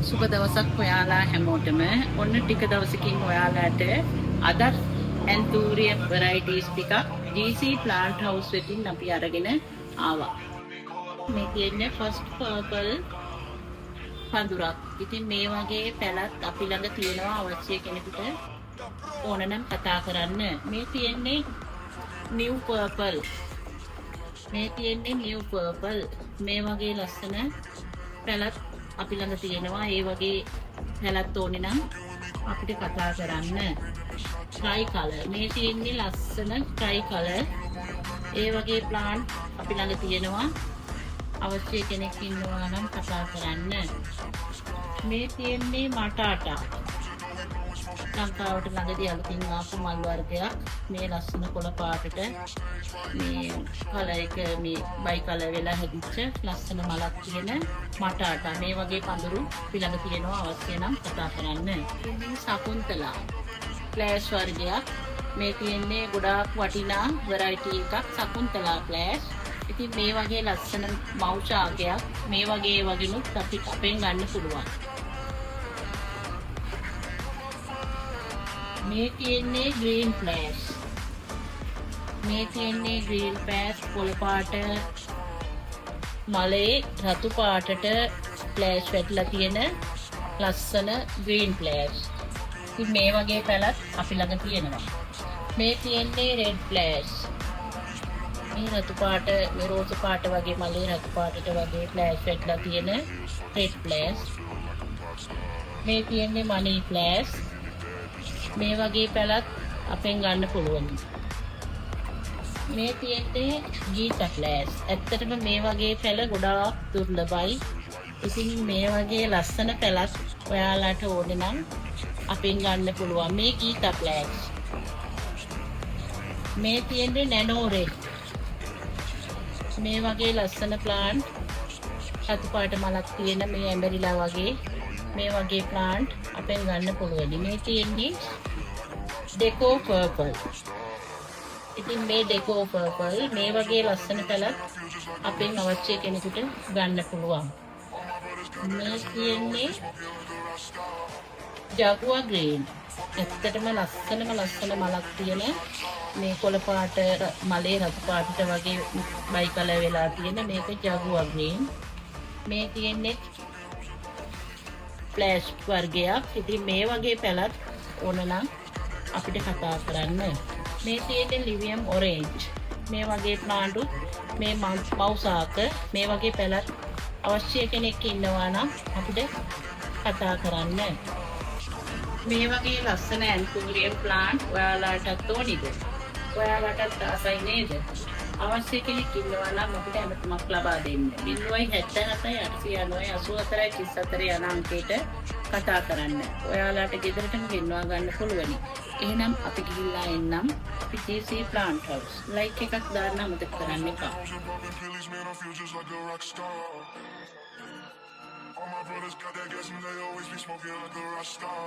සුබ දවසක් ඔයාලා හැමෝටම. ඔන්න ටික දවසකින් ඔයාලාට අදත් ඇන්තූරියම් varieties ටිකක් GC plant house වෙතින් අපි අරගෙන ආවා. මේ තියෙන්නේ first purple පඳුරක්. ඉතින් මේ වගේ පැලත් අපි ළඟ තියෙනවා අවශ්‍ය කෙනෙකුට ඕන නම් කතා කරන්න. මේ තියෙන්නේ new purple. මේ තියෙන්නේ new purple. මේ වගේ ලස්සන පැලත් අපි ළඟ තියෙනවා. ඒ වගේ පැලත් ඕනේ නම් අපිට කතා කරන්න. tri color. මේ තියෙන්නේ ලස්සන tri color. ඒ වගේ plant අපි ළඟ තියෙනවා. අවශ්‍ය කෙනෙක් ඉන්නවා නම් කතා කරන්න. මේ තියෙන්නේ මටාටා. ලංකාවට ළඟදී අලුතින් ආපු මල් වර්ගයක්. මේ ලස්සන කොළ පාටට මේ කලර් එක මේ බයි කලර් වෙලා හැදිච්ච ලස්සන මලක් තියෙන මටාටා. මේ වගේ පඳුරු ළඟ තියෙනවා. අවශ්‍ය නම් කතා කරන්න. ඉතින් සකුන්තලා ෆ්ලෑෂ් වර්ගයක්. මේ තියෙන්නේ ගොඩාක් වටිනා variety එකක් සකුන්තලා ෆ්ලෑෂ්. ඉතින් මේ වගේ ලස්සන මව් ශාකයක් මේ වගේ වගේනුත් අපිට අපෙන් ගන්න පුළුවන්. මේ තියෙන්නේ green flash. මේ තියෙන්නේ green flash පොළ පාට මලේ රතු පාටට flash වැටලා තියෙන ලස්සන green flash. ඉතින් මේ වගේ පැලත් අපි ළඟ තියෙනවා. මේ තියෙන්නේ red flash. මේ රතු පාට මේ රෝස පාට වගේ මලේ රතු පාටට වගේ flash වැටලා තියෙන red flash. මේ තියෙන්නේ money flash. මේ වගේ පැලත් අපෙන් ගන්න පුළුවන්. මේ තියෙන්නේ ගීතා ෆ්ලෑෂ්. ඇත්තටම මේ වගේ පැල ගොඩාක් දුර්ලභයි. ඉතින් මේ වගේ ලස්සන පැලත් ඔයාලට ඕනේ නම් අපෙන් ගන්න පුළුවන්. මේ ගීතා ෆ්ලෑෂ්. මේ තියෙන්නේ නැනෝ රෙඩ්. මේ වගේ ලස්සන ප්ලාන්ට් රතු පාට මලක් තියෙන මේ ඇඹරිලා වගේ මේ වගේ ප්ලාන්ට් අපෙන් ගන්න පුළුවන්. මේ තියෙන්නේ ඩෙකෝ පර්පල්. ඉතින් මේ ඩෙකෝ පර්පල් මේ වගේ ලස්සන පැලත් අපෙන් අවශ්‍ය කෙනෙකුට ගන්න පුළුවන්. මේ තියෙන්නේ ජගුවා ග්‍රීන්. ඇත්තටම ලස්සන මලක් තියෙන මේ කොළ පාට මලේ රතු පාටට වගේ බයි කලර් වෙලා තියෙන මේක ජගුවා ග්‍රීන්. මේ තියෙන්නේ ෆ්ලෑෂ් වර්ගයක්. ඉතින් මේ වගේ පැලත් ඕන නම් අපිට කතා කරන්න. මේ තියෙන්නේ ලිවියම් ඔරේන්ජ්. මේ වගේ ප්ලාන්ට් මේ මව්සාක මේ වගේ පැලත් අවශ්‍ය කෙනෙක් ඉන්නවා නම් අපිට කතා කරන්න. මේ වගේ ලස්සන ඇන්තූරියම් ප්ලාන්ට් ඔයාලටත් ඕනිද? ඔයාලටත් ආසයි නේද? අවශ්‍ය කෙනෙක් ඉන්නවා නම් අපිට හැමතෙමක් ලබා දෙන්න. 077 894 84 යන අංකයට කතා කරන්න. ඔයාලට ගෙදරටම ගෙන්වා ගන්න පුළුවනි. එහෙනම් අපි ගිහිල්ලා එන්නම්. GC plant house. like එකක් දාන්න අමතක කරන්න එපා. All my brothers got that gas and they always be smoking like a rock star.